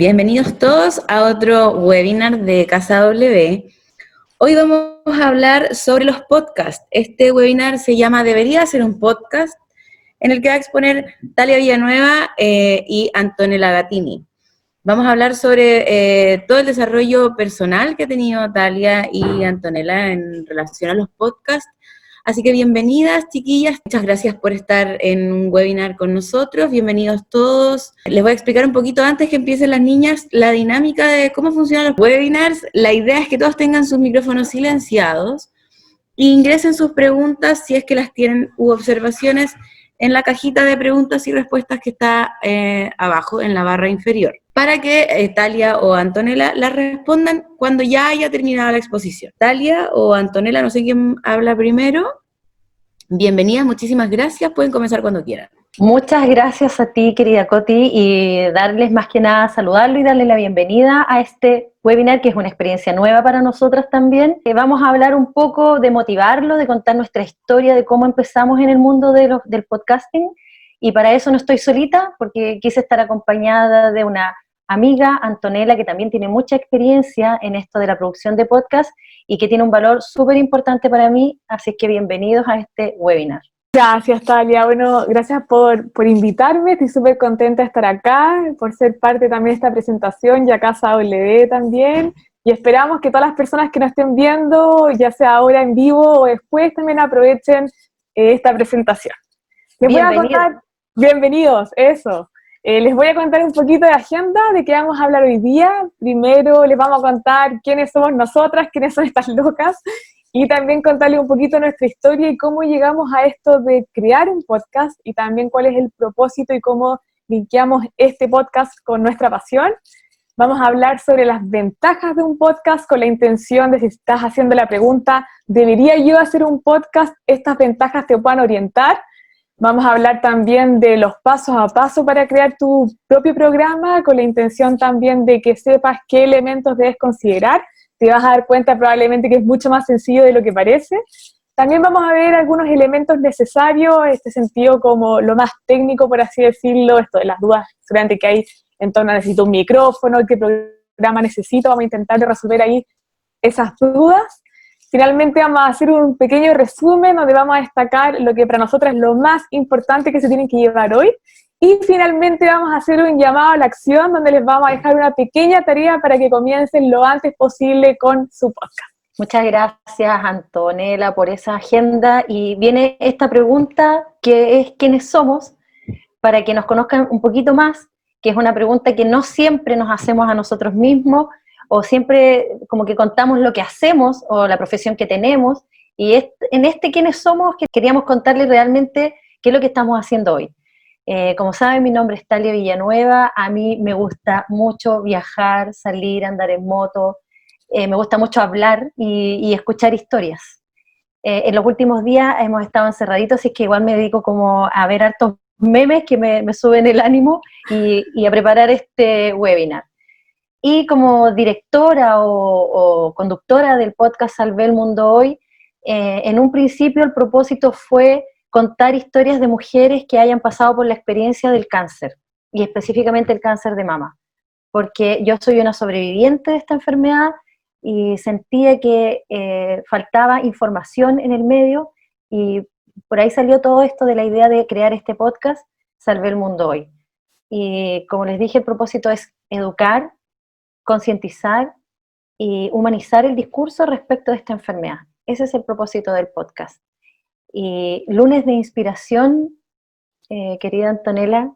Bienvenidos todos a otro webinar de Casa W. Hoy vamos a hablar sobre los podcasts. Este webinar se llama Debería ser un podcast, en el que va a exponer Talia Villanueva y Antonella Gattini. Vamos a hablar sobre todo el desarrollo personal que ha tenido Talia y Antonella en relación a los podcasts. Así que bienvenidas, chiquillas. Muchas gracias por estar en un webinar con nosotros. Bienvenidos todos. Les voy a explicar un poquito antes que empiecen las niñas la dinámica de cómo funcionan los webinars. La idea es que todos tengan sus micrófonos silenciados e ingresen sus preguntas, si es que las tienen, u observaciones, en la cajita de preguntas y respuestas que está abajo en la barra inferior, para que Talia o Antonella las respondan cuando ya haya terminado la exposición. Talia o Antonella, no sé quién habla primero. Bienvenidas, muchísimas gracias, pueden comenzar cuando quieran. Muchas gracias a ti, querida Coti, y darles más que nada saludarlo y darle la bienvenida a este webinar, que es una experiencia nueva para nosotras también. Vamos a hablar un poco de motivarlo, de contar nuestra historia, de cómo empezamos en el mundo del podcasting, y para eso no estoy solita, porque quise estar acompañada de una amiga, Antonella, que también tiene mucha experiencia en esto de la producción de podcast y que tiene un valor súper importante para mí, así que bienvenidos a este webinar. Gracias, Talia. Bueno, gracias por invitarme. Estoy súper contenta de estar acá, por ser parte también de esta presentación, y a Casa W también. Y esperamos que todas las personas que nos estén viendo, ya sea ahora en vivo o después, también aprovechen esta presentación. Les voy a contar, bienvenidos, eso. Les voy a contar un poquito de agenda, de qué vamos a hablar hoy día. Primero les vamos a contar quiénes somos nosotras, quiénes son estas locas, y también contarles un poquito nuestra historia y cómo llegamos a esto de crear un podcast, y también cuál es el propósito y cómo linkeamos este podcast con nuestra pasión. Vamos a hablar sobre las ventajas de un podcast, con la intención de, si estás haciendo la pregunta, ¿debería yo hacer un podcast? Estas ventajas te puedan orientar. Vamos a hablar también de los pasos a paso para crear tu propio programa, con la intención también de que sepas qué elementos debes considerar. Te vas a dar cuenta probablemente que es mucho más sencillo de lo que parece. También vamos a ver algunos elementos necesarios, en este sentido como lo más técnico, por así decirlo, esto de las dudas seguramente que hay en torno a necesito un micrófono, qué programa necesito. Vamos a intentar resolver ahí esas dudas. Finalmente vamos a hacer un pequeño resumen donde vamos a destacar lo que para nosotras es lo más importante que se tienen que llevar hoy. Y finalmente vamos a hacer un llamado a la acción, donde les vamos a dejar una pequeña tarea para que comiencen lo antes posible con su podcast. Muchas gracias, Antonella, por esa agenda. Y viene esta pregunta, que es ¿quiénes somos? Para que nos conozcan un poquito más, que es una pregunta que no siempre nos hacemos a nosotros mismos, o siempre como que contamos lo que hacemos o la profesión que tenemos, y en este ¿quiénes somos? Que queríamos contarles realmente qué es lo que estamos haciendo hoy. Como saben, mi nombre es Talia Villanueva. A mí me gusta mucho viajar, salir, andar en moto, me gusta mucho hablar y escuchar historias. En los últimos días hemos estado encerraditos, así que igual me dedico como a ver hartos memes que me suben el ánimo y a preparar este webinar. Y como directora o conductora del podcast Salvé el Mundo Hoy, en un principio el propósito fue contar historias de mujeres que hayan pasado por la experiencia del cáncer, y específicamente el cáncer de mama, porque yo soy una sobreviviente de esta enfermedad y sentía que faltaba información en el medio, y por ahí salió todo esto de la idea de crear este podcast, Salvé el Mundo Hoy. Y como les dije, el propósito es educar, concientizar y humanizar el discurso respecto de esta enfermedad. Ese es el propósito del podcast. Y lunes de inspiración, querida Antonella.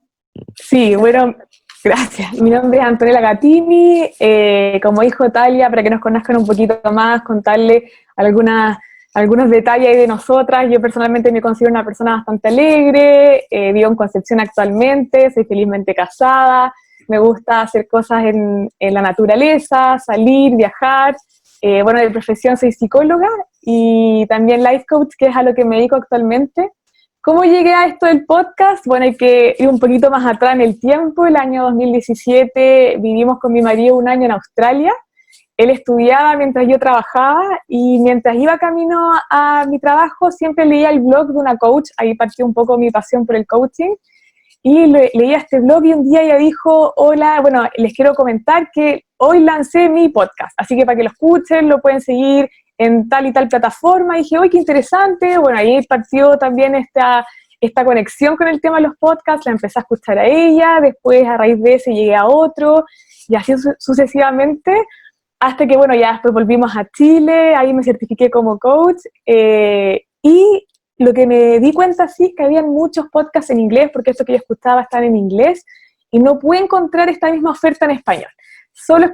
Sí, bueno, gracias. Mi nombre es Antonella Gattini. Como dijo Talia, para que nos conozcan un poquito más, contarle algunos detalles ahí de nosotras. Yo personalmente me considero una persona bastante alegre, vivo en Concepción actualmente, soy felizmente casada, me gusta hacer cosas en la naturaleza, salir, viajar. Bueno, de profesión soy psicóloga y también life coach, que es a lo que me dedico actualmente. ¿Cómo llegué a esto del podcast? Bueno, hay que ir un poquito más atrás en el tiempo. El año 2017 vivimos con mi marido un año en Australia. Él estudiaba mientras yo trabajaba, y mientras iba camino a mi trabajo siempre leía el blog de una coach. Ahí partió un poco mi pasión por el coaching. y leía este blog y un día ella dijo, hola, bueno, les quiero comentar que hoy lancé mi podcast, así que para que lo escuchen, lo pueden seguir en tal y tal plataforma. Y dije, uy, qué interesante. Bueno, ahí partió también esta conexión con el tema de los podcasts, la empecé a escuchar a ella, después a raíz de ese llegué a otro, y así sucesivamente, hasta que, bueno, ya después volvimos a Chile, ahí me certifiqué como coach, y lo que me di cuenta sí es que había muchos podcasts en inglés, porque esto que yo escuchaba están en inglés, y no pude encontrar esta misma oferta en español. Solo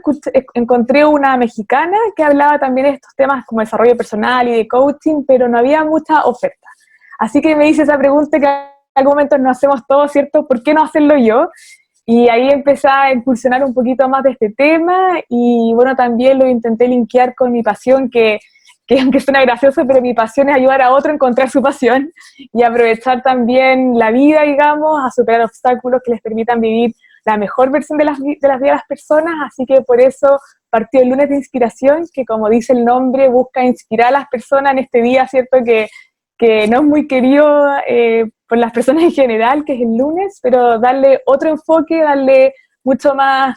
encontré una mexicana que hablaba también de estos temas como desarrollo personal y de coaching, pero no había mucha oferta. Así que me hice esa pregunta que en algún momento nos hacemos todos, ¿cierto? ¿Por qué no hacerlo yo? Y ahí empecé a incursionar un poquito más de este tema y bueno, también lo intenté linkear con mi pasión, que aunque suena gracioso, pero mi pasión es ayudar a otro a encontrar su pasión y aprovechar también la vida, digamos, a superar obstáculos que les permitan vivir la mejor versión de las vidas de las personas. Así que por eso partió el lunes de inspiración, que como dice el nombre, busca inspirar a las personas en este día, ¿cierto? Que no es muy querido por las personas en general, que es el lunes, pero darle otro enfoque, darle mucho más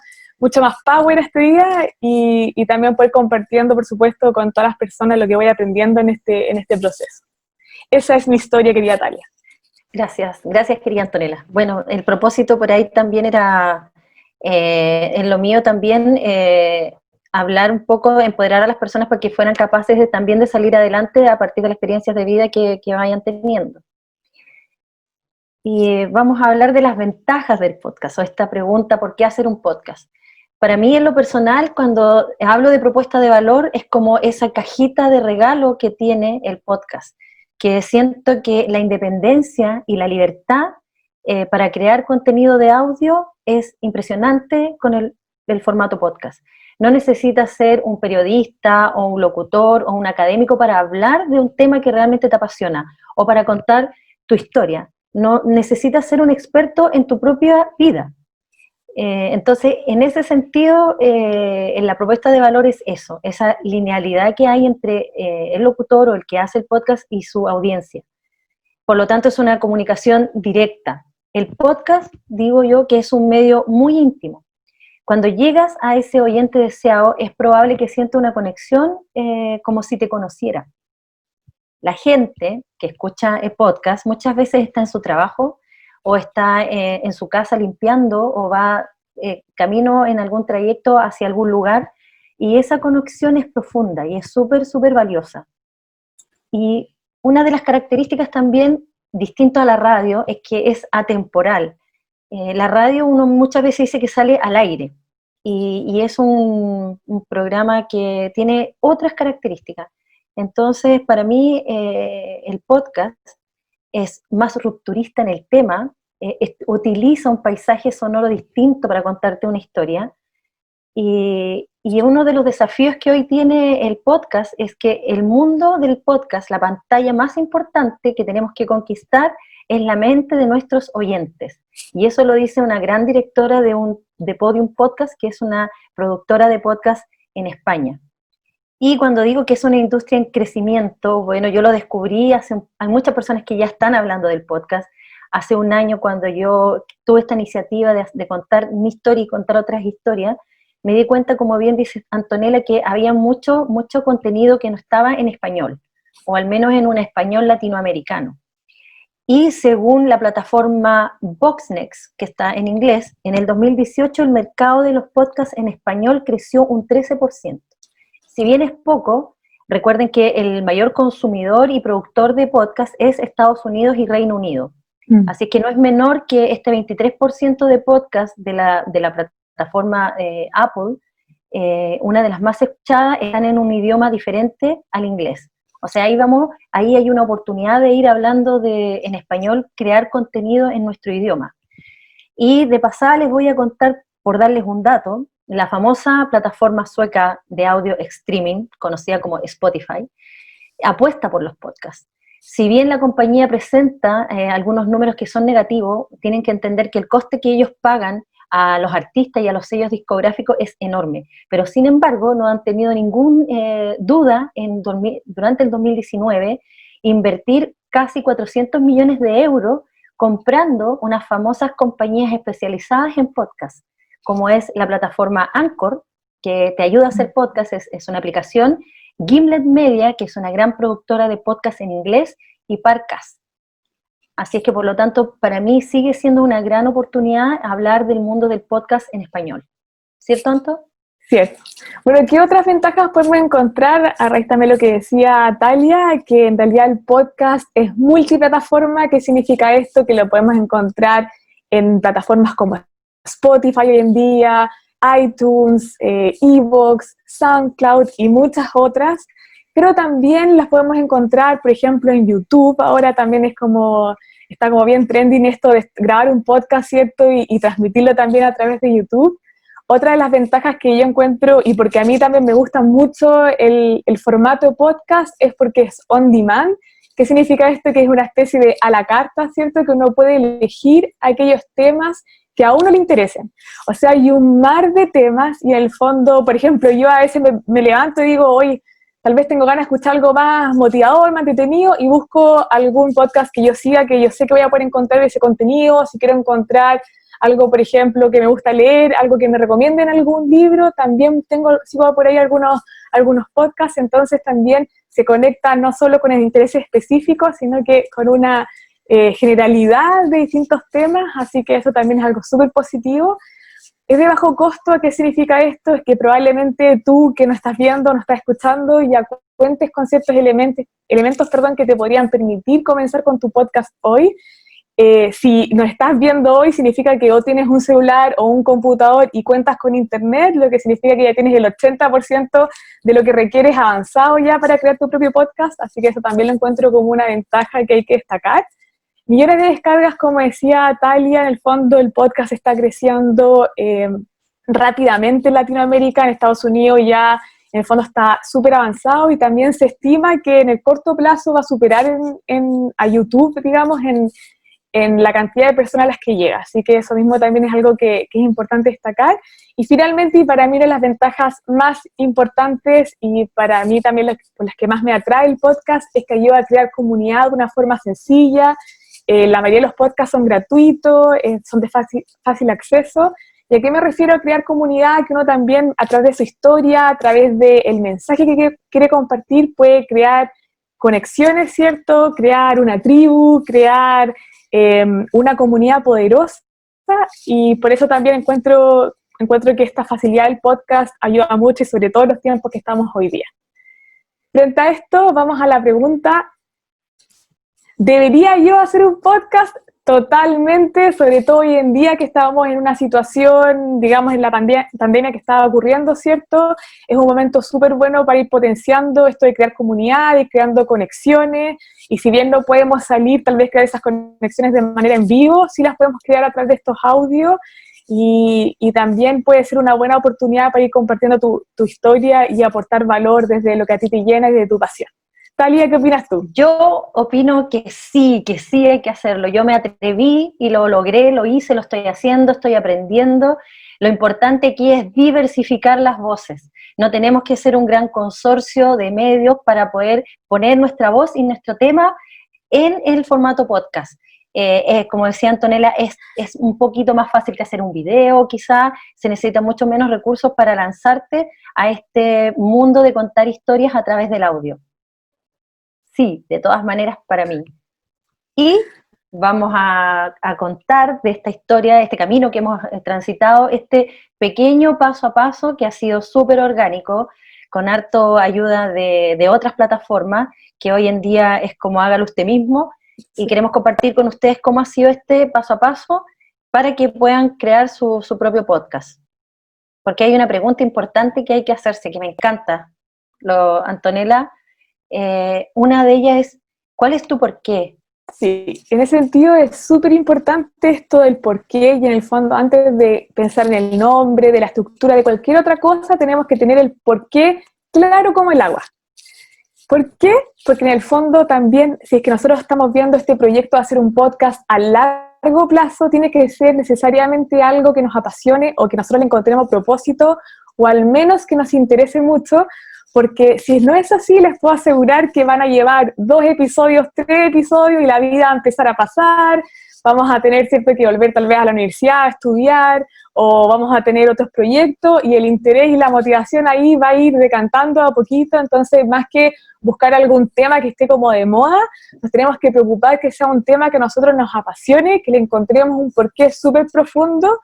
power a este día y también poder compartiendo, por supuesto, con todas las personas lo que voy aprendiendo en este proceso. Esa es mi historia, querida Talia. Gracias, gracias querida Antonella. Bueno, el propósito por ahí también era, en lo mío también, hablar un poco, empoderar a las personas para que fueran capaces también de salir adelante a partir de las experiencias de vida que vayan teniendo. Y vamos a hablar de las ventajas del podcast, o esta pregunta, ¿por qué hacer un podcast? Para mí, en lo personal, cuando hablo de propuesta de valor, es como esa cajita de regalo que tiene el podcast, que siento que la independencia y la libertad para crear contenido de audio es impresionante con el formato podcast. No necesitas ser un periodista o un locutor o un académico para hablar de un tema que realmente te apasiona o para contar tu historia. No necesitas ser un experto en tu propia vida. Entonces, en ese sentido, en la propuesta de valor es eso, esa linealidad que hay entre el locutor o el que hace el podcast y su audiencia. Por lo tanto, es una comunicación directa. El podcast, digo yo, que es un medio muy íntimo. Cuando llegas a ese oyente deseado, es probable que sienta una conexión como si te conociera. La gente que escucha el podcast muchas veces está en su trabajo o está en su casa limpiando o va camino en algún trayecto hacia algún lugar y esa conexión es profunda y es súper, súper valiosa. Y una de las características también distinto a la radio es que es atemporal. La radio uno muchas veces dice que sale al aire y es un programa que tiene otras características. Entonces, para mí, el podcast es más rupturista en el tema, utiliza un paisaje sonoro distinto para contarte una historia, y uno de los desafíos que hoy tiene el podcast es que el mundo del podcast, la pantalla más importante que tenemos que conquistar es la mente de nuestros oyentes. Y eso lo dice una gran directora de Podium Podcast, que es una productora de podcast en España. Y cuando digo que es una industria en crecimiento, bueno, yo lo descubrí, hay muchas personas que ya están hablando del podcast. Hace un año cuando yo tuve esta iniciativa de contar mi historia y contar otras historias, me di cuenta, como bien dice Antonella, que había mucho contenido que no estaba en español, o al menos en un español latinoamericano. Y según la plataforma Voxnext, que está en inglés, en el 2018 el mercado de los podcasts en español creció un 13%. Si bien es poco, recuerden que el mayor consumidor y productor de podcast es Estados Unidos y Reino Unido. Así que no es menor que este 23% de podcast de la plataforma Apple, una de las más escuchadas, están en un idioma diferente al inglés. O sea, ahí hay una oportunidad de ir hablando en español, crear contenido en nuestro idioma. Y de pasada les voy a contar, por darles un dato, la famosa plataforma sueca de audio streaming, conocida como Spotify, apuesta por los podcasts. Si bien la compañía presenta algunos números que son negativos, tienen que entender que el coste que ellos pagan a los artistas y a los sellos discográficos es enorme, pero sin embargo no han tenido ninguna duda durante el 2019 invertir casi 400 millones de euros comprando unas famosas compañías especializadas en podcast, como es la plataforma Anchor, que te ayuda a hacer podcast, es una aplicación, Gimlet Media, que es una gran productora de podcast en inglés, y Parcast. Así es que, por lo tanto, para mí sigue siendo una gran oportunidad hablar del mundo del podcast en español. ¿Cierto, Anto? Cierto. Bueno, ¿qué otras ventajas podemos encontrar? A raíz también lo que decía Talia, que en realidad el podcast es multiplataforma. ¿Qué significa esto? Que lo podemos encontrar en plataformas como Spotify hoy en día, iTunes, iVoox, SoundCloud y muchas otras, pero también las podemos encontrar, por ejemplo, en YouTube. Ahora también está como bien trending esto de grabar un podcast, ¿cierto? Y transmitirlo también a través de YouTube. Otra de las ventajas que yo encuentro, y porque a mí también me gusta mucho el formato de podcast, es porque es on demand. ¿Qué significa esto? Que es una especie de a la carta, ¿cierto? Que uno puede elegir aquellos temas que a uno le interesen. O sea, hay un mar de temas y en el fondo, por ejemplo, yo a veces me levanto y digo, hoy tal vez tengo ganas de escuchar algo más motivador, más entretenido, y busco algún podcast que yo siga, que yo sé que voy a poder encontrar ese contenido. Si quiero encontrar algo, por ejemplo, que me gusta leer, algo que me recomienden algún libro, también sigo por ahí algunos podcasts. Entonces también se conecta no solo con el interés específico, sino que con una generalidad de distintos temas, así que eso también es algo súper positivo. ¿Es de bajo costo? ¿Qué significa esto? Es que probablemente tú que no estás viendo, no estás escuchando, ya cuentes con ciertos elementos, que te podrían permitir comenzar con tu podcast hoy. Si nos estás viendo hoy, significa que o tienes un celular o un computador y cuentas con internet, lo que significa que ya tienes el 80% de lo que requieres avanzado ya para crear tu propio podcast, así que eso también lo encuentro como una ventaja que hay que destacar. Millones de descargas, como decía Talia, en el fondo el podcast está creciendo rápidamente en Latinoamérica. En Estados Unidos ya en el fondo está súper avanzado, y también se estima que en el corto plazo va a superar a YouTube, digamos, en la cantidad de personas a las que llega. Así que eso mismo también es algo que es importante destacar. Y finalmente, y para mí una de las ventajas más importantes, y para mí también las que más me atrae el podcast, es que ayuda a crear comunidad de una forma sencilla. La mayoría de los podcasts son gratuitos, son de fácil acceso. ¿Y a qué me refiero a crear comunidad? Que uno también, a través de su historia, a través del mensaje que quiere compartir, puede crear conexiones, ¿cierto? Crear una tribu, crear una comunidad poderosa, y por eso también encuentro que esta facilidad del podcast ayuda mucho, y sobre todo en los tiempos que estamos hoy día. Frente a esto, vamos a la pregunta: ¿debería yo hacer un podcast? Totalmente, sobre todo hoy en día que estábamos en una situación, digamos, en la pandemia que estaba ocurriendo, ¿cierto? Es un momento súper bueno para ir potenciando esto de crear comunidad y creando conexiones, y si bien no podemos salir, tal vez crear esas conexiones de manera en vivo, sí las podemos crear a través de estos audios, y también puede ser una buena oportunidad para ir compartiendo tu historia y aportar valor desde lo que a ti te llena y de tu pasión. Talia, ¿qué opinas tú? Yo opino que sí hay que hacerlo. Yo me atreví y lo logré, lo hice, lo estoy haciendo, estoy aprendiendo. Lo importante aquí es diversificar las voces. No tenemos que ser un gran consorcio de medios para poder poner nuestra voz y nuestro tema en el formato podcast. Como decía Antonella, es un poquito más fácil que hacer un video, quizá se necesitan mucho menos recursos para lanzarte a este mundo de contar historias a través del audio. Sí, de todas maneras para mí. Y vamos a contar de esta historia, de este camino que hemos transitado, este pequeño paso a paso que ha sido súper orgánico, con harto ayuda de otras plataformas, que hoy en día es como hágalo usted mismo, y queremos compartir con ustedes cómo ha sido este paso a paso para que puedan crear su propio podcast. Porque hay una pregunta importante que hay que hacerse, que me encanta, Antonella. Una de ellas es, ¿cuál es tu porqué? Sí, en ese sentido es súper importante esto del porqué, y en el fondo, antes de pensar en el nombre, de la estructura, de cualquier otra cosa, tenemos que tener el porqué claro como el agua. ¿Por qué? Porque en el fondo también, si es que nosotros estamos viendo este proyecto de hacer un podcast a largo plazo, tiene que ser necesariamente algo que nos apasione, o que nosotros le encontremos propósito, o al menos que nos interese mucho, porque si no es así, les puedo asegurar que van a llevar 2 episodios, 3 episodios, y la vida va a empezar a pasar, vamos a tener, ¿cierto?, que volver tal vez a la universidad a estudiar, o vamos a tener otros proyectos, y el interés y la motivación ahí va a ir decantando a poquito. Entonces, más que buscar algún tema que esté como de moda, nos tenemos que preocupar que sea un tema que a nosotros nos apasione, que le encontremos un porqué súper profundo,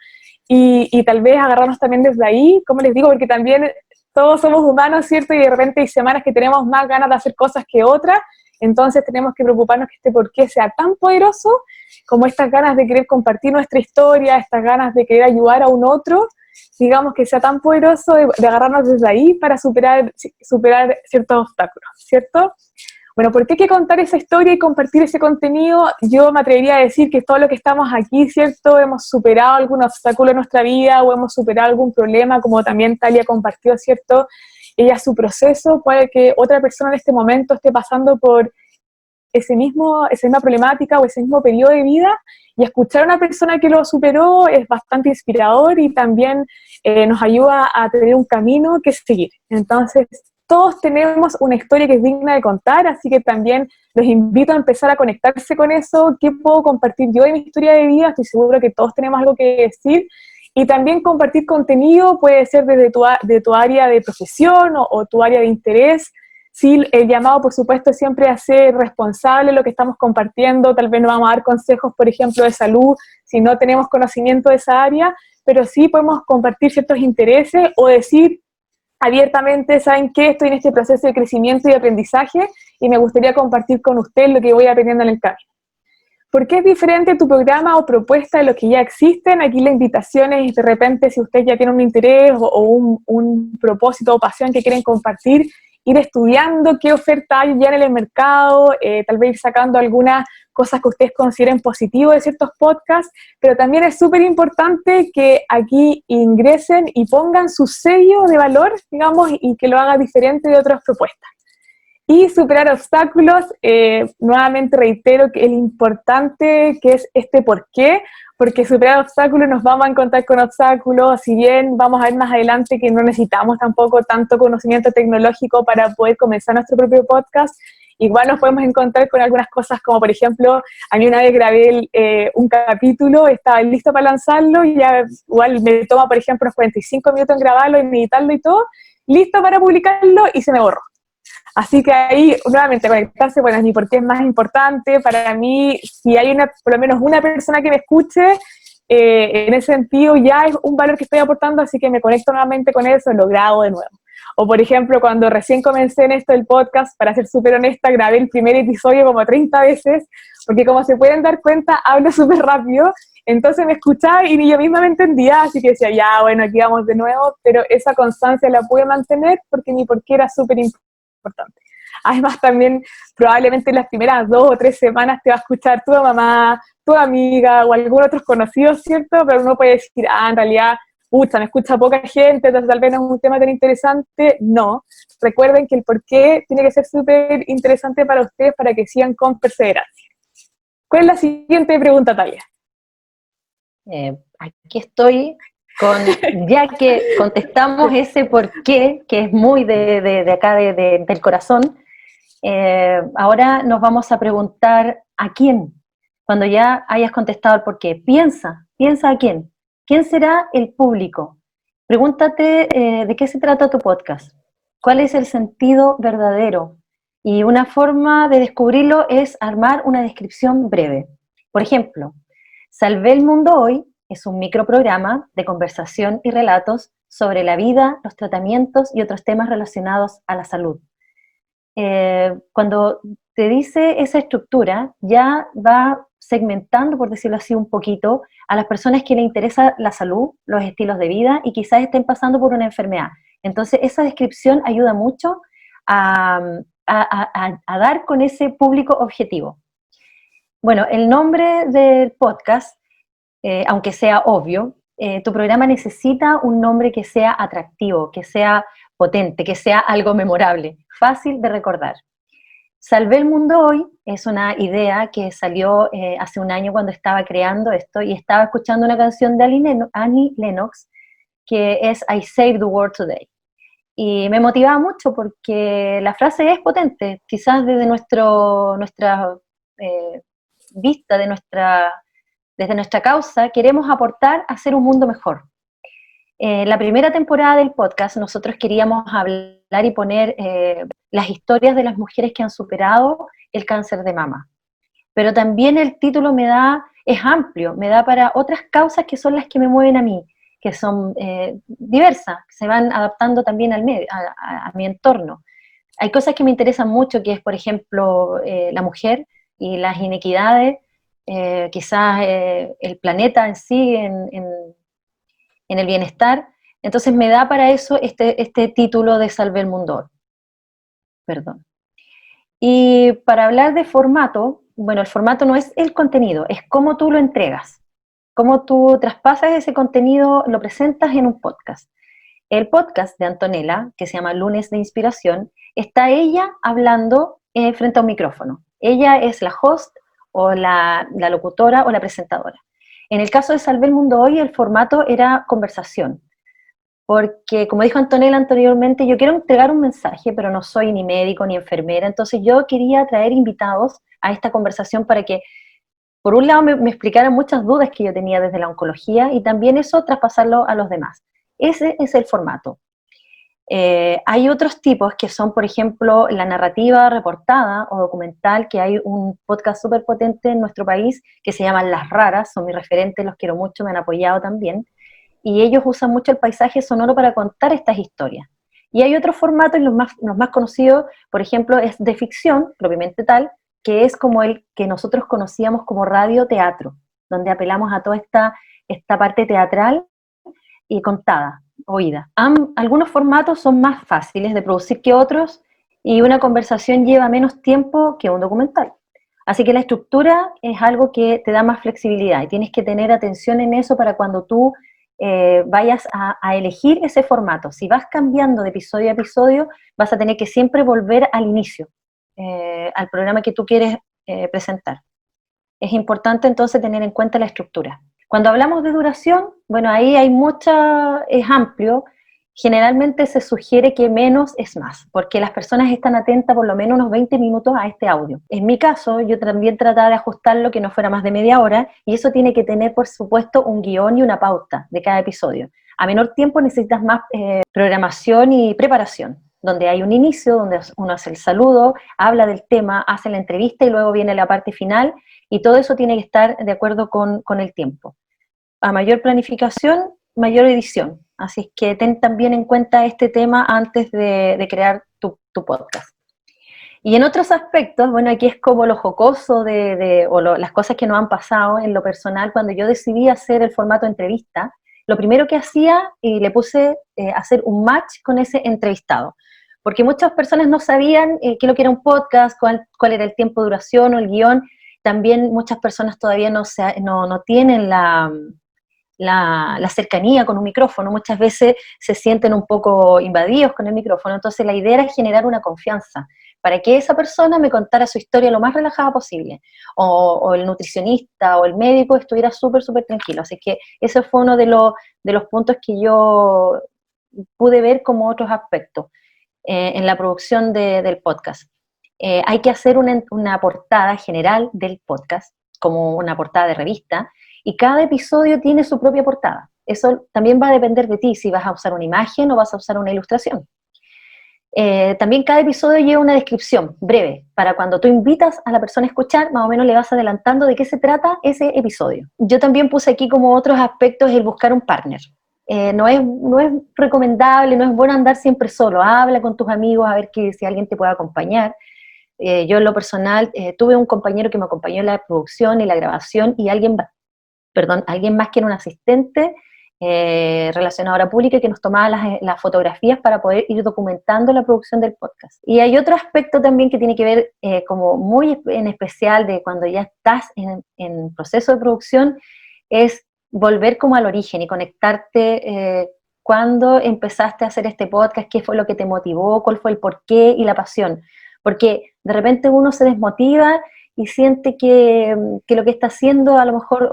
y tal vez agarrarnos también desde ahí, como les digo, porque también todos somos humanos, ¿cierto? Y de repente hay semanas que tenemos más ganas de hacer cosas que otras, entonces tenemos que preocuparnos que este porqué sea tan poderoso como estas ganas de querer compartir nuestra historia, estas ganas de querer ayudar a un otro, digamos que sea tan poderoso de agarrarnos desde ahí para superar ciertos obstáculos, ¿cierto? Bueno, ¿por qué hay que contar esa historia y compartir ese contenido? Yo me atrevería a decir que todo lo que estamos aquí, ¿cierto? Hemos superado algún obstáculo en nuestra vida o hemos superado algún problema, como también Talia compartió, ¿cierto? Ella su proceso, puede que otra persona en este momento esté pasando por esa misma problemática o ese mismo periodo de vida, y escuchar a una persona que lo superó es bastante inspirador y también nos ayuda a tener un camino que seguir. Entonces, todos tenemos una historia que es digna de contar, así que también los invito a empezar a conectarse con eso. ¿Qué puedo compartir yo de mi historia de vida? Estoy seguro que todos tenemos algo que decir. Y también compartir contenido puede ser desde tu área de profesión o tu área de interés. Sí, el llamado, por supuesto, siempre a ser responsable de lo que estamos compartiendo. Tal vez no vamos a dar consejos, por ejemplo, de salud, si no tenemos conocimiento de esa área, pero sí podemos compartir ciertos intereses o decir abiertamente, ¿saben qué? Estoy en este proceso de crecimiento y de aprendizaje y me gustaría compartir con usted lo que voy aprendiendo en el camino. ¿Por qué es diferente tu programa o propuesta de los que ya existen? Aquí la invitación es, de repente, si usted ya tiene un interés o un propósito o pasión que quieren compartir, ir estudiando qué oferta hay ya en el mercado, tal vez ir sacando algunas cosas que ustedes consideren positivas de ciertos podcasts, pero también es súper importante que aquí ingresen y pongan su sello de valor, digamos, y que lo haga diferente de otras propuestas. Y superar obstáculos, nuevamente reitero que el importante que es este por qué, porque superar obstáculos nos vamos a encontrar con obstáculos, si bien vamos a ver más adelante que no necesitamos tampoco tanto conocimiento tecnológico para poder comenzar nuestro propio podcast, igual nos podemos encontrar con algunas cosas como, por ejemplo, a mí una vez grabé un capítulo, estaba listo para lanzarlo y ya igual me toma, por ejemplo, unos 45 minutos en grabarlo, en editarlo y todo, listo para publicarlo y se me borró. Así que ahí, nuevamente, conectarse, bueno, ni por qué es más importante. Para mí, si hay por lo menos una persona que me escuche, en ese sentido ya es un valor que estoy aportando, así que me conecto nuevamente con eso y lo grabo de nuevo. O por ejemplo, cuando recién comencé en esto del podcast, para ser súper honesta, grabé el primer episodio como 30 veces, porque como se pueden dar cuenta, hablo súper rápido, entonces me escuchaba y ni yo misma me entendía, así que decía, ya, bueno, aquí vamos de nuevo, pero esa constancia la pude mantener porque mi porqué era súper importante. Además, también probablemente en las primeras 2 o 3 semanas te va a escuchar tu mamá, tu amiga o algún otro conocido, ¿cierto? Pero uno puede decir, en realidad, pucha, me escucha poca gente, entonces tal vez no es un tema tan interesante. No. Recuerden que el porqué tiene que ser súper interesante para ustedes para que sigan con perseverancia. ¿Cuál es la siguiente pregunta, Talia? Aquí estoy ya que contestamos ese por qué, que es muy de acá, del corazón, ahora nos vamos a preguntar a quién. Cuando ya hayas contestado el por qué, piensa a quién. ¿Quién será el público? Pregúntate de qué se trata tu podcast. ¿Cuál es el sentido verdadero? Y una forma de descubrirlo es armar una descripción breve. Por ejemplo, Salvé el Mundo Hoy es un microprograma de conversación y relatos sobre la vida, los tratamientos y otros temas relacionados a la salud. Cuando te dice esa estructura, ya va segmentando, por decirlo así, un poquito a las personas que les interesa la salud, los estilos de vida y quizás estén pasando por una enfermedad. Entonces, esa descripción ayuda mucho a dar con ese público objetivo. Bueno, el nombre del podcast, aunque sea obvio, tu programa necesita un nombre que sea atractivo, que sea potente, que sea algo memorable, fácil de recordar. Salvé el Mundo Hoy es una idea que salió hace un año cuando estaba creando esto y estaba escuchando una canción de Annie Lennox que es I Saved the World Today. Y me motivaba mucho porque la frase es potente, quizás desde nuestra vista, de nuestra desde nuestra causa, queremos aportar a hacer un mundo mejor. La primera temporada del podcast nosotros queríamos hablar y poner las historias de las mujeres que han superado el cáncer de mama. Pero también el título es amplio, me da para otras causas que son las que me mueven a mí, que son diversas, que se van adaptando también al medio, a mi entorno. Hay cosas que me interesan mucho, que es, por ejemplo, la mujer y las inequidades, quizás el planeta en sí, en el bienestar. Entonces me da para eso este título de Salve el Mundo. Perdón. Y para hablar de formato, bueno, el formato no es el contenido, es cómo tú lo entregas, cómo tú traspasas ese contenido, lo presentas en un podcast. El podcast de Antonella, que se llama Lunes de Inspiración, está ella hablando frente a un micrófono. Ella es la host o la locutora o la presentadora. En el caso de Salve el Mundo Hoy, el formato era conversación, porque como dijo Antonella anteriormente, yo quiero entregar un mensaje, pero no soy ni médico ni enfermera, entonces yo quería traer invitados a esta conversación para que, por un lado, me explicaran muchas dudas que yo tenía desde la oncología y también eso traspasarlo a los demás. Ese es el formato. Hay otros tipos que son, por ejemplo, la narrativa reportada o documental, que hay un podcast súper potente en nuestro país que se llama Las Raras, son mis referentes, los quiero mucho, me han apoyado también, y ellos usan mucho el paisaje sonoro para contar estas historias. Y hay otros formatos, los más conocidos, por ejemplo, es de ficción, propiamente tal, que es como el que nosotros conocíamos como radioteatro, donde apelamos a toda esta parte teatral y contada, oída. Algunos formatos son más fáciles de producir que otros y una conversación lleva menos tiempo que un documental. Así que la estructura es algo que te da más flexibilidad y tienes que tener atención en eso para cuando tú vayas a elegir ese formato. Si vas cambiando de episodio a episodio, vas a tener que siempre volver al inicio, al programa que tú quieres presentar. Es importante entonces tener en cuenta la estructura. Cuando hablamos de duración, bueno, ahí es amplio. Generalmente se sugiere que menos es más, porque las personas están atentas por lo menos unos 20 minutos a este audio. En mi caso, yo también trataba de ajustarlo que no fuera más de media hora, y eso tiene que tener, por supuesto, un guión y una pauta de cada episodio. A menor tiempo necesitas más programación y preparación, donde hay un inicio, donde uno hace el saludo, habla del tema, hace la entrevista y luego viene la parte final, y todo eso tiene que estar de acuerdo con el tiempo. A mayor planificación, mayor edición. Así es que ten también en cuenta este tema antes de crear tu podcast. Y en otros aspectos, bueno, aquí es como lo jocoso las cosas que nos han pasado en lo personal. Cuando yo decidí hacer el formato entrevista, lo primero que hacía, y le puse hacer un match con ese entrevistado. Porque muchas personas no sabían qué es lo que era un podcast, cuál era el tiempo de duración o el guión. También muchas personas todavía no tienen la cercanía con un micrófono, muchas veces se sienten un poco invadidos con el micrófono, entonces la idea era generar una confianza, para que esa persona me contara su historia lo más relajada posible, o el nutricionista o el médico estuviera súper, súper tranquilo, así que ese fue uno de los puntos que yo pude ver como otros aspectos en la producción del podcast. Hay que hacer una portada general del podcast, como una portada de revista, y cada episodio tiene su propia portada. Eso también va a depender de ti, si vas a usar una imagen o vas a usar una ilustración. También cada episodio lleva una descripción breve, para cuando tú invitas a la persona a escuchar, más o menos le vas adelantando de qué se trata ese episodio. Yo también puse aquí como otros aspectos el buscar un partner. No es recomendable, no es bueno andar siempre solo. Habla con tus amigos a ver si alguien te puede acompañar. Yo en lo personal tuve un compañero que me acompañó en la producción y la grabación, y alguien más que era un asistente relacionadora pública que nos tomaba las fotografías para poder ir documentando la producción del podcast. Y hay otro aspecto también que tiene que ver como muy en especial de cuando ya estás en proceso de producción, es volver como al origen y conectarte cuando empezaste a hacer este podcast, qué fue lo que te motivó, cuál fue el porqué y la pasión. Porque de repente uno se desmotiva y siente que lo que está haciendo a lo mejor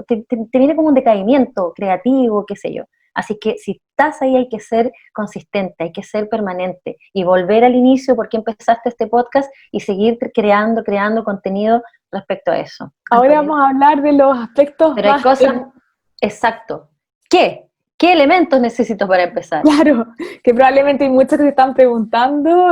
te viene como un decaimiento creativo, qué sé yo. Así que si estás ahí hay que ser consistente, hay que ser permanente y volver al inicio porque empezaste este podcast y seguir creando contenido respecto a eso. Ahora Antonella. vamos a hablar de los aspectos Pero hay más... cosas, exacto. ¿Qué elementos necesito para empezar? Claro, que probablemente hay muchos que se están preguntando.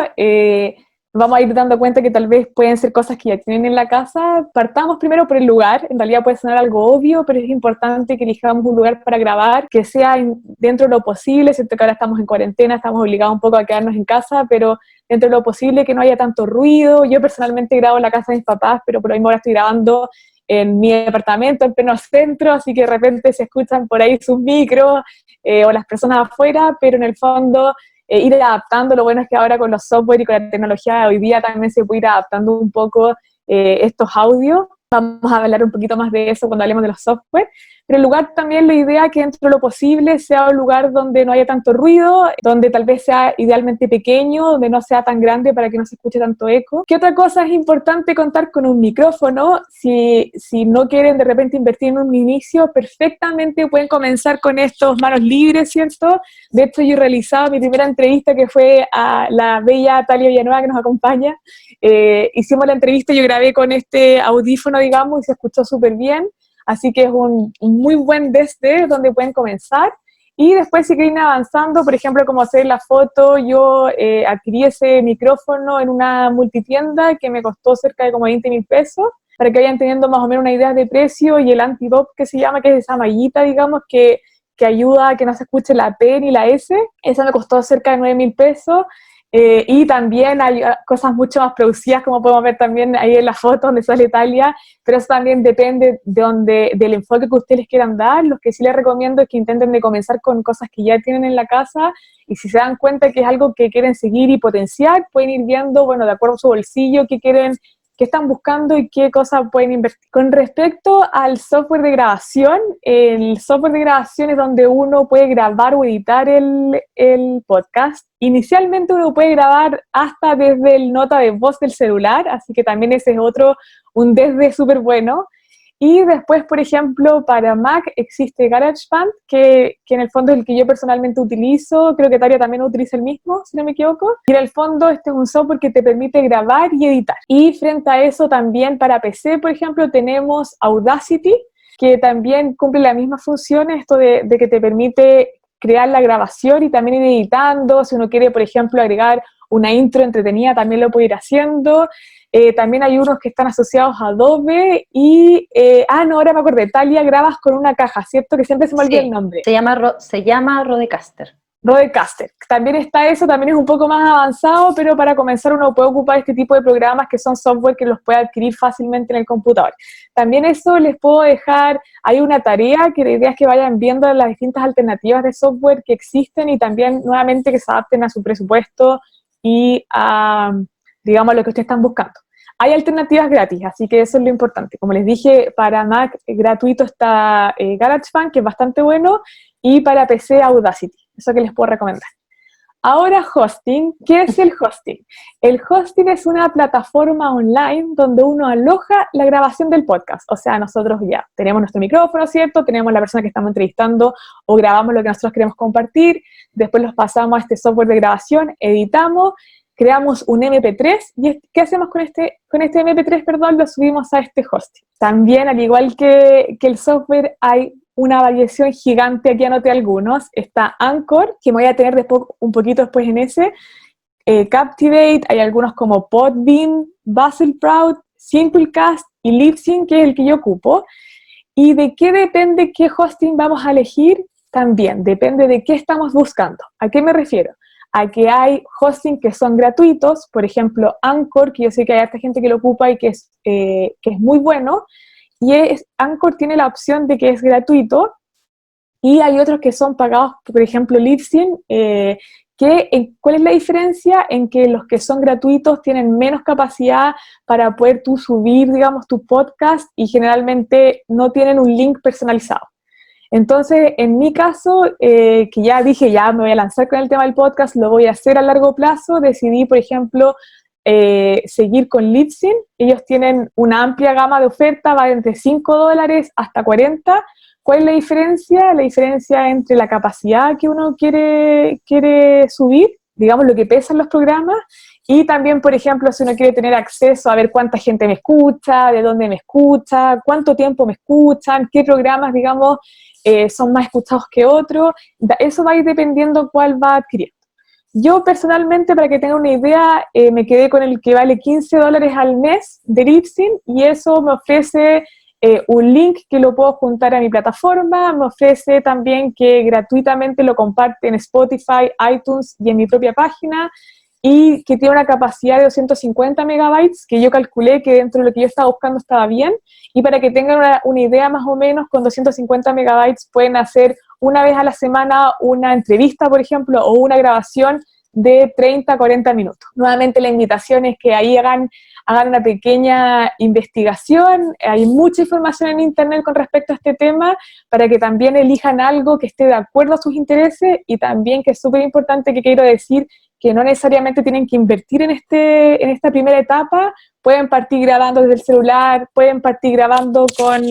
Vamos a ir dando cuenta que tal vez pueden ser cosas que ya tienen en la casa. Partamos primero por el lugar. En realidad puede sonar algo obvio, pero es importante que elijamos un lugar para grabar, que sea dentro de lo posible. Siento que ahora estamos en cuarentena, estamos obligados un poco a quedarnos en casa, pero dentro de lo posible que no haya tanto ruido. Yo personalmente grabo en la casa de mis papás, pero por ahí ahora estoy grabando en mi departamento, en pleno centro, así que de repente se escuchan por ahí sus micros o las personas afuera, pero en el fondo ir adaptando. Lo bueno es que ahora con los software y con la tecnología de hoy día también se puede ir adaptando un poco estos audios. Vamos a hablar un poquito más de eso cuando hablemos de los software. Pero el lugar también, la idea es que dentro de lo posible sea un lugar donde no haya tanto ruido, donde tal vez sea idealmente pequeño, donde no sea tan grande para que no se escuche tanto eco. ¿Qué otra cosa es importante? Contar con un micrófono. Si no quieren de repente invertir en un inicio, perfectamente pueden comenzar con estos manos libres, ¿cierto? De hecho, yo he realizado mi primera entrevista, que fue a la bella Talia Villanueva, que nos acompaña. Hicimos la entrevista, yo grabé con este audífono, digamos, y se escuchó súper bien. Así que es un muy buen desde donde pueden comenzar. Y después si quieren ir avanzando, por ejemplo, como hacer la foto, yo adquirí ese micrófono en una multitienda que me costó cerca de como 20.000 pesos, para que vayan teniendo más o menos una idea de precio, y el anti-pop que se llama, que es esa mallita, digamos, que ayuda a que no se escuche la P ni la S, esa me costó cerca de 9.000 pesos. Y también hay cosas mucho más producidas, como podemos ver también ahí en la foto donde sale Italia, pero eso también depende del enfoque que ustedes quieran dar. Los que sí les recomiendo es que intenten de comenzar con cosas que ya tienen en la casa, y si se dan cuenta que es algo que quieren seguir y potenciar, pueden ir viendo, bueno, de acuerdo a su bolsillo, qué quieren, qué están buscando y qué cosas pueden invertir. Con respecto al software de grabación, el software de grabación es donde uno puede grabar o editar el podcast. Inicialmente uno puede grabar hasta desde el nota de voz del celular, así que también ese es otro, un desde súper bueno. Y después, por ejemplo, para Mac existe GarageBand, que en el fondo es el que yo personalmente utilizo. Creo que Taria también utiliza el mismo, si no me equivoco. Y en el fondo este es un software que te permite grabar y editar. Y frente a eso también para PC, por ejemplo, tenemos Audacity, que también cumple la misma función, esto de que te permite crear la grabación y también ir editando. Si uno quiere, por ejemplo, agregar una intro entretenida, también lo puede ir haciendo. También hay unos que están asociados a Adobe y... no, ahora me acordé, Talia, grabas con una caja, ¿cierto? Que siempre se me olvida el nombre. Se llama Rodecaster. Rodecaster. También está eso, también es un poco más avanzado, pero para comenzar uno puede ocupar este tipo de programas que son software que los puede adquirir fácilmente en el computador. También eso les puedo dejar, hay una tarea que la idea es que vayan viendo las distintas alternativas de software que existen y también nuevamente que se adapten a su presupuesto y a, digamos, lo que ustedes están buscando. Hay alternativas gratis, así que eso es lo importante. Como les dije, para Mac gratuito está GarageBand, que es bastante bueno, y para PC Audacity, eso que les puedo recomendar. Ahora hosting, ¿qué es el hosting? El hosting es una plataforma online donde uno aloja la grabación del podcast. O sea, nosotros ya tenemos nuestro micrófono, ¿cierto? Tenemos la persona que estamos entrevistando o grabamos lo que nosotros queremos compartir, después los pasamos a este software de grabación, editamos, creamos un MP3 y ¿qué hacemos con este MP3? Perdón, lo subimos a este hosting. También, al igual que el software, hay una variación gigante, aquí anoté algunos. Está Anchor, que me voy a tener después, un poquito después en ese, Captivate, hay algunos como Podbean, Buzzsprout, Simplecast y Libsyn, que es el que yo ocupo. ¿Y de qué depende qué hosting vamos a elegir? También depende de qué estamos buscando. ¿A qué me refiero? A que hay hosting que son gratuitos, por ejemplo Anchor, que yo sé que hay harta gente que lo ocupa y que es muy bueno, y Anchor tiene la opción de que es gratuito, y hay otros que son pagados, por ejemplo Libsyn, ¿cuál es la diferencia? En que los que son gratuitos tienen menos capacidad para poder tú subir, digamos, tu podcast, y generalmente no tienen un link personalizado. Entonces, en mi caso, que ya dije, ya me voy a lanzar con el tema del podcast, lo voy a hacer a largo plazo, decidí, por ejemplo, seguir con Libsyn. Ellos tienen una amplia gama de oferta, va entre $5 hasta 40. ¿Cuál es la diferencia? La diferencia entre la capacidad que uno quiere subir digamos, lo que pesan los programas, y también, por ejemplo, si uno quiere tener acceso a ver cuánta gente me escucha, de dónde me escucha, cuánto tiempo me escuchan, qué programas, digamos, son más escuchados que otros, eso va a ir dependiendo cuál va adquiriendo. Yo personalmente, para que tengan una idea, me quedé con el que vale $15 al mes de Libsyn, y eso me ofrece un link que lo puedo juntar a mi plataforma, me ofrece también que gratuitamente lo comparte en Spotify, iTunes y en mi propia página, y que tiene una capacidad de 250 megabytes, que yo calculé que dentro de lo que yo estaba buscando estaba bien, y para que tengan una idea más o menos, con 250 megabytes pueden hacer una vez a la semana una entrevista, por ejemplo, o una grabación de 30 a 40 minutos. Nuevamente la invitación es que ahí hagan una pequeña investigación, hay mucha información en internet con respecto a este tema, para que también elijan algo que esté de acuerdo a sus intereses, y también, que es súper importante, que quiero decir, que no necesariamente tienen que invertir en esta primera etapa, pueden partir grabando desde el celular, pueden partir grabando con,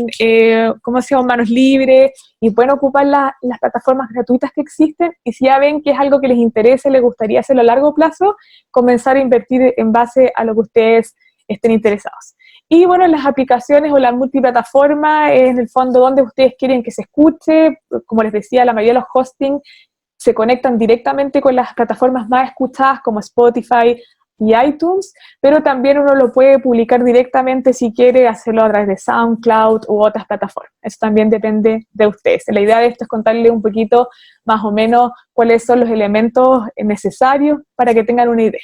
¿cómo se llama?, manos libres, y pueden ocupar las plataformas gratuitas que existen, y si ya ven que es algo que les interesa y les gustaría hacerlo a largo plazo, comenzar a invertir en base a lo que ustedes estén interesados. Y bueno, las aplicaciones o la multiplataforma es en el fondo donde ustedes quieren que se escuche. Como les decía, la mayoría de los hosting se conectan directamente con las plataformas más escuchadas como Spotify y iTunes, pero también uno lo puede publicar directamente si quiere hacerlo a través de SoundCloud u otras plataformas. Eso también depende de ustedes. La idea de esto es contarles un poquito más o menos cuáles son los elementos necesarios para que tengan una idea.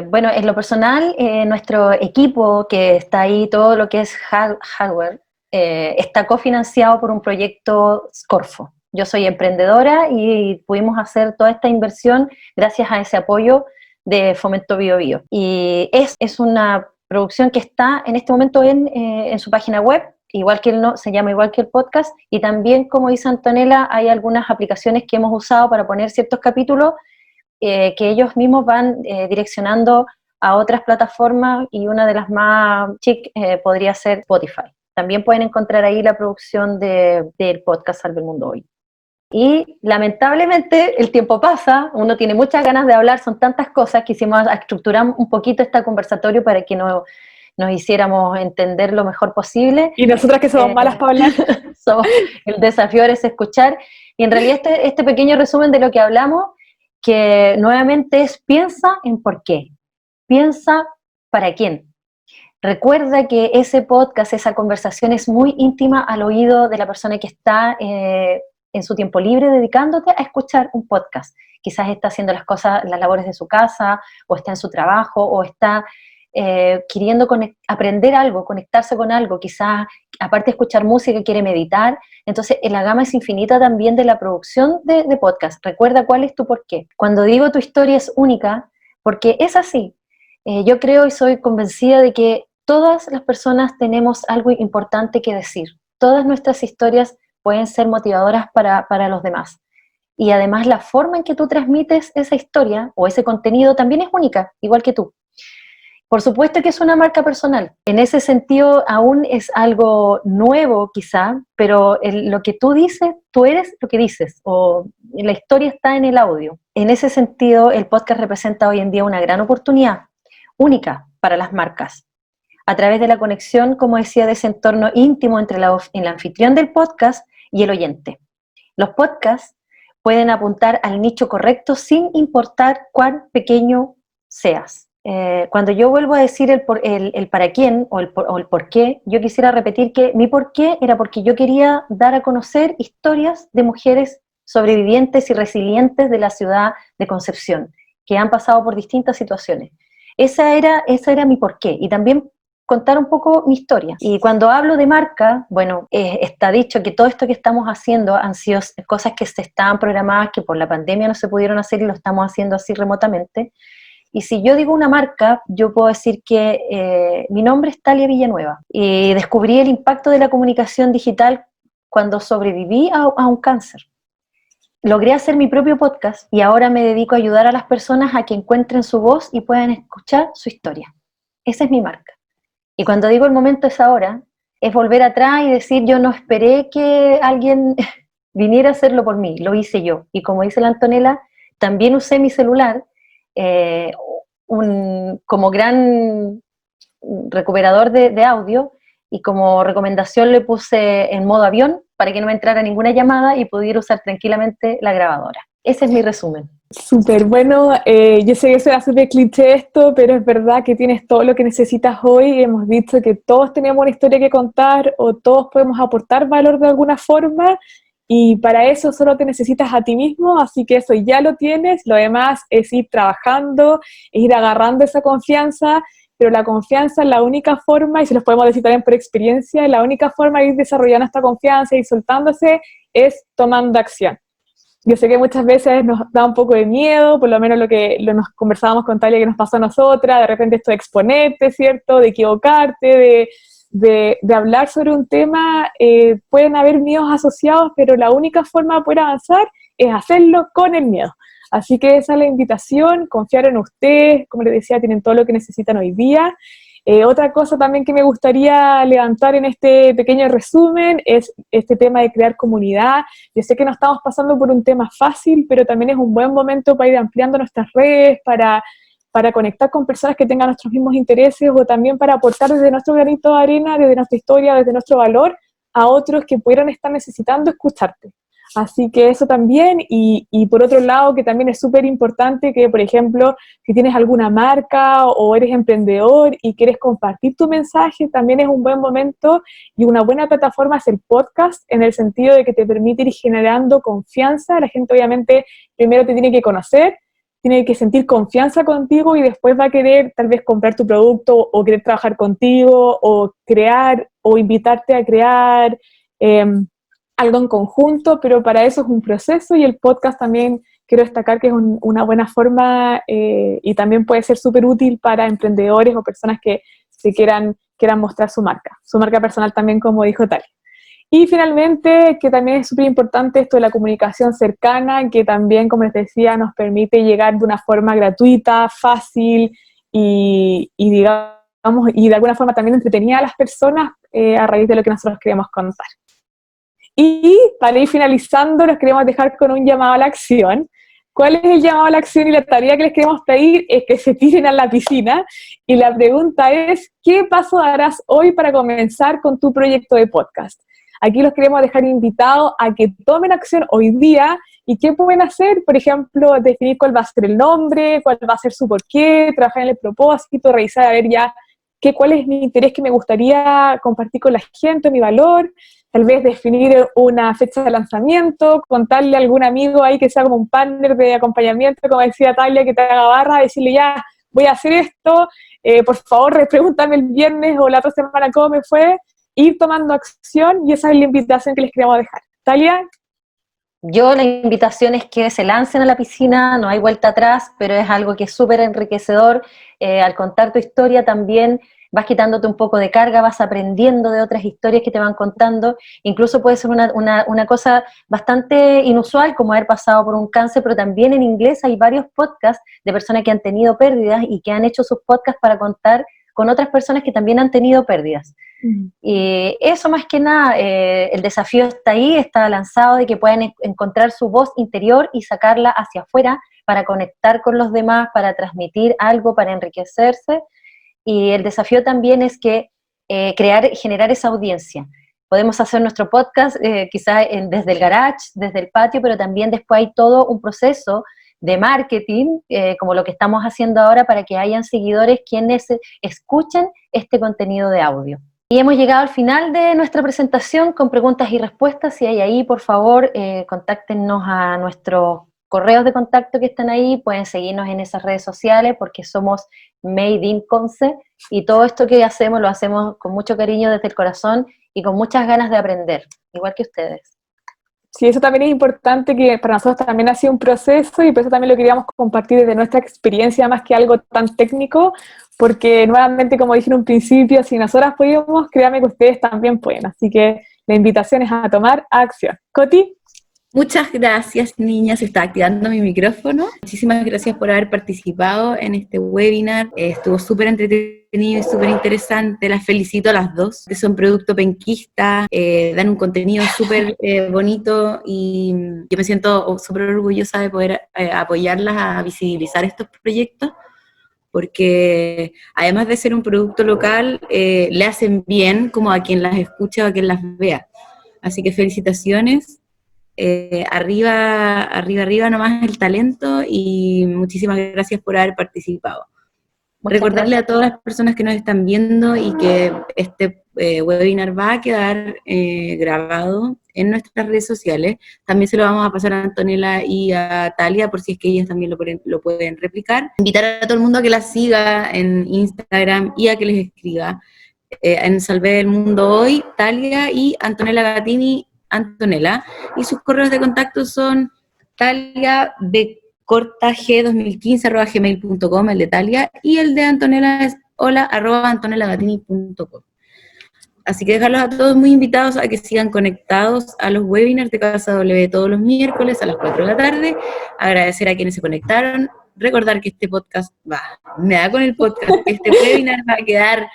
Bueno, en lo personal, nuestro equipo que está ahí, todo lo que es hardware, está cofinanciado por un proyecto Scorfo. Yo soy emprendedora y pudimos hacer toda esta inversión gracias a ese apoyo de Fomento Bio Bio. Y es una producción que está en este momento en su página web, igual que se llama igual que el podcast, y también, como dice Antonella, hay algunas aplicaciones que hemos usado para poner ciertos capítulos que ellos mismos van direccionando a otras plataformas, y una de las más chic podría ser Spotify. También pueden encontrar ahí la producción del podcast Salve el Mundo Hoy. Y lamentablemente el tiempo pasa, uno tiene muchas ganas de hablar, son tantas cosas, quisimos estructurar un poquito este conversatorio para que nos hiciéramos entender lo mejor posible. Y nosotras, que somos malas para hablar. El desafío es escuchar, y en realidad este pequeño resumen de lo que hablamos, que nuevamente es: piensa en por qué, piensa para quién. Recuerda que ese podcast, esa conversación es muy íntima al oído de la persona que está en su tiempo libre dedicándote a escuchar un podcast. Quizás está haciendo las labores de su casa, o está en su trabajo, o está queriendo aprender algo, conectarse con algo, quizás aparte de escuchar música quiere meditar. Entonces la gama es infinita también de la producción de podcast. Recuerda cuál es tu porqué. Cuando digo tu historia es única, porque es así. Yo creo y soy convencida de que todas las personas tenemos algo importante que decir. Todas nuestras historias pueden ser motivadoras para los demás. Y además la forma en que tú transmites esa historia o ese contenido también es única, igual que tú. Por supuesto que es una marca personal. En ese sentido aún es algo nuevo quizá, pero lo que tú dices, tú eres lo que dices, o la historia está en el audio. En ese sentido, el podcast representa hoy en día una gran oportunidad, única para las marcas. A través de la conexión, como decía, de ese entorno íntimo entre el anfitrión del podcast y el oyente. Los podcasts pueden apuntar al nicho correcto sin importar cuán pequeño seas. Cuando yo vuelvo a decir el para quién o el por qué, yo quisiera repetir que mi por qué era porque yo quería dar a conocer historias de mujeres sobrevivientes y resilientes de la ciudad de Concepción, que han pasado por distintas situaciones. Esa era mi por qué, y también contar un poco mi historia. Y cuando hablo de marca, bueno, está dicho que todo esto que estamos haciendo han sido cosas que se estaban programadas, que por la pandemia no se pudieron hacer, y lo estamos haciendo así remotamente. Y si yo digo una marca, yo puedo decir que mi nombre es Talia Villanueva, y descubrí el impacto de la comunicación digital cuando sobreviví a un cáncer. Logré hacer mi propio podcast, y ahora me dedico a ayudar a las personas a que encuentren su voz y puedan escuchar su historia. Esa es mi marca. Y cuando digo el momento es ahora, es volver atrás y decir: yo no esperé que alguien viniera a hacerlo por mí, lo hice yo. Y como dice la Antonella, también usé mi celular como gran recuperador de audio, y como recomendación le puse en modo avión para que no me entrara ninguna llamada y pudiera usar tranquilamente la grabadora. Ese es mi resumen. Súper bueno, yo sé que será súper cliché esto, pero es verdad que tienes todo lo que necesitas hoy. Hemos visto que todos tenemos una historia que contar o todos podemos aportar valor de alguna forma, y para eso solo te necesitas a ti mismo, así que eso ya lo tienes. Lo demás es ir trabajando, es ir agarrando esa confianza, pero la confianza es la única forma, y se los podemos decir también por experiencia, la única forma de ir desarrollando esta confianza y soltándose es tomando acción. Yo sé que muchas veces nos da un poco de miedo, por lo menos nos conversábamos con Talia que nos pasó a nosotras, de repente esto de exponerte, ¿cierto? De equivocarte, de hablar sobre un tema, pueden haber miedos asociados, pero la única forma de poder avanzar es hacerlo con el miedo. Así que esa es la invitación, confiar en ustedes, como les decía, tienen todo lo que necesitan hoy día. Otra cosa también que me gustaría levantar en este pequeño resumen es este tema de crear comunidad. Yo sé que no estamos pasando por un tema fácil, pero también es un buen momento para ir ampliando nuestras redes, para conectar con personas que tengan nuestros mismos intereses, o también para aportar desde nuestro granito de arena, desde nuestra historia, desde nuestro valor, a otros que pudieran estar necesitando escucharte. Así que eso también, y por otro lado, que también es súper importante que, por ejemplo, si tienes alguna marca o eres emprendedor y quieres compartir tu mensaje, también es un buen momento y una buena plataforma es el podcast, en el sentido de que te permite ir generando confianza. La gente obviamente primero te tiene que conocer, tiene que sentir confianza contigo, y después va a querer tal vez comprar tu producto o querer trabajar contigo o crear o invitarte a crear algo en conjunto, pero para eso es un proceso, y el podcast también quiero destacar que es una buena forma, y también puede ser súper útil para emprendedores o personas que se quieran mostrar su marca personal también, como dijo Talia. Y finalmente, que también es súper importante esto de la comunicación cercana, que también, como les decía, nos permite llegar de una forma gratuita, fácil y de alguna forma también entretenida a las personas, a raíz de lo que nosotros queremos contar. Y para ir finalizando, nos queremos dejar con un llamado a la acción. ¿Cuál es el llamado a la acción y la tarea que les queremos pedir? Es que se tiren a la piscina, y la pregunta es, ¿qué paso darás hoy para comenzar con tu proyecto de podcast? Aquí los queremos dejar invitados a que tomen acción hoy día. ¿Y qué pueden hacer? Por ejemplo, definir cuál va a ser el nombre, cuál va a ser su porqué, trabajar en el propósito, revisar a ver ya cuál es mi interés que me gustaría compartir con la gente, mi valor. Tal vez definir una fecha de lanzamiento, contarle a algún amigo ahí que sea como un partner de acompañamiento, como decía Talia, que te haga barra, decirle ya, voy a hacer esto, por favor, pregúntame el viernes o la otra semana cómo me fue, ir tomando acción, y esa es la invitación que les queríamos dejar. Talia. Yo, la invitación es que se lancen a la piscina, no hay vuelta atrás, pero es algo que es súper enriquecedor. Al contar tu historia también vas quitándote un poco de carga, vas aprendiendo de otras historias que te van contando. Incluso puede ser una cosa bastante inusual, como haber pasado por un cáncer, pero también en inglés hay varios podcasts de personas que han tenido pérdidas y que han hecho sus podcasts para contar con otras personas que también han tenido pérdidas. Y eso, más que nada, el desafío está ahí, está lanzado, de que puedan encontrar su voz interior y sacarla hacia afuera para conectar con los demás, para transmitir algo, para enriquecerse. Y el desafío también es que generar esa audiencia. Podemos hacer nuestro podcast quizás desde el garage, desde el patio, pero también después hay todo un proceso de marketing, como lo que estamos haciendo ahora, para que hayan seguidores quienes escuchen este contenido de audio. Y hemos llegado al final de nuestra presentación con preguntas y respuestas. Si hay ahí, por favor, contáctenos a nuestros correos de contacto que están ahí. Pueden seguirnos en esas redes sociales, porque somos Made in Conce, y todo esto que hacemos lo hacemos con mucho cariño desde el corazón y con muchas ganas de aprender, igual que ustedes. Sí, eso también es importante, que para nosotros también ha sido un proceso, y por eso también lo queríamos compartir desde nuestra experiencia, más que algo tan técnico, porque nuevamente, como dije en un principio, si nosotras podíamos, créanme que ustedes también pueden. Así que la invitación es a tomar acción. Coti. Muchas gracias, niñas. Se está activando mi micrófono. Muchísimas gracias por haber participado en este webinar. Estuvo súper entretenido y súper interesante. Las felicito a las dos, que son producto penquista, dan un contenido súper bonito y yo me siento súper orgullosa de poder apoyarlas a visibilizar estos proyectos, porque además de ser un producto local, le hacen bien como a quien las escucha o a quien las vea. Así que felicitaciones. Arriba nomás el talento y muchísimas gracias por haber participado. Muchas Recordarle gracias. a todas las personas que nos están viendo y que este webinar va a quedar grabado en nuestras redes sociales. También se lo vamos a pasar a Antonella y a Talia por si es que ellas también lo pueden replicar. Invitar a todo el mundo a que las siga en Instagram y a que les escriba. En Salvé el Mundo Hoy, Talia y Antonella Gatini, Antonella, y sus correos de contacto son taliag2015@gmail.com, el de Talia, y el de Antonella es hola@antonelagatini.com. Así que dejarlos a todos muy invitados a que sigan conectados a los webinars de Casa W todos los miércoles a las 4 de la tarde. Agradecer a quienes se conectaron. Recordar que este podcast me da con el podcast, que este webinar va a quedar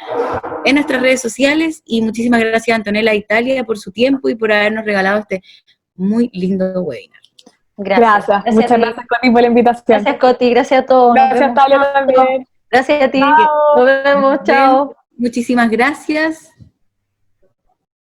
en nuestras redes sociales, y muchísimas gracias a Antonella e Italia por su tiempo y por habernos regalado este muy lindo webinar. Gracias. Muchas gracias, Coti, por la invitación. Gracias, Coti, gracias a todos. Gracias, Talia, también. Gracias a ti. Chao. Nos vemos, chao. Muchísimas gracias.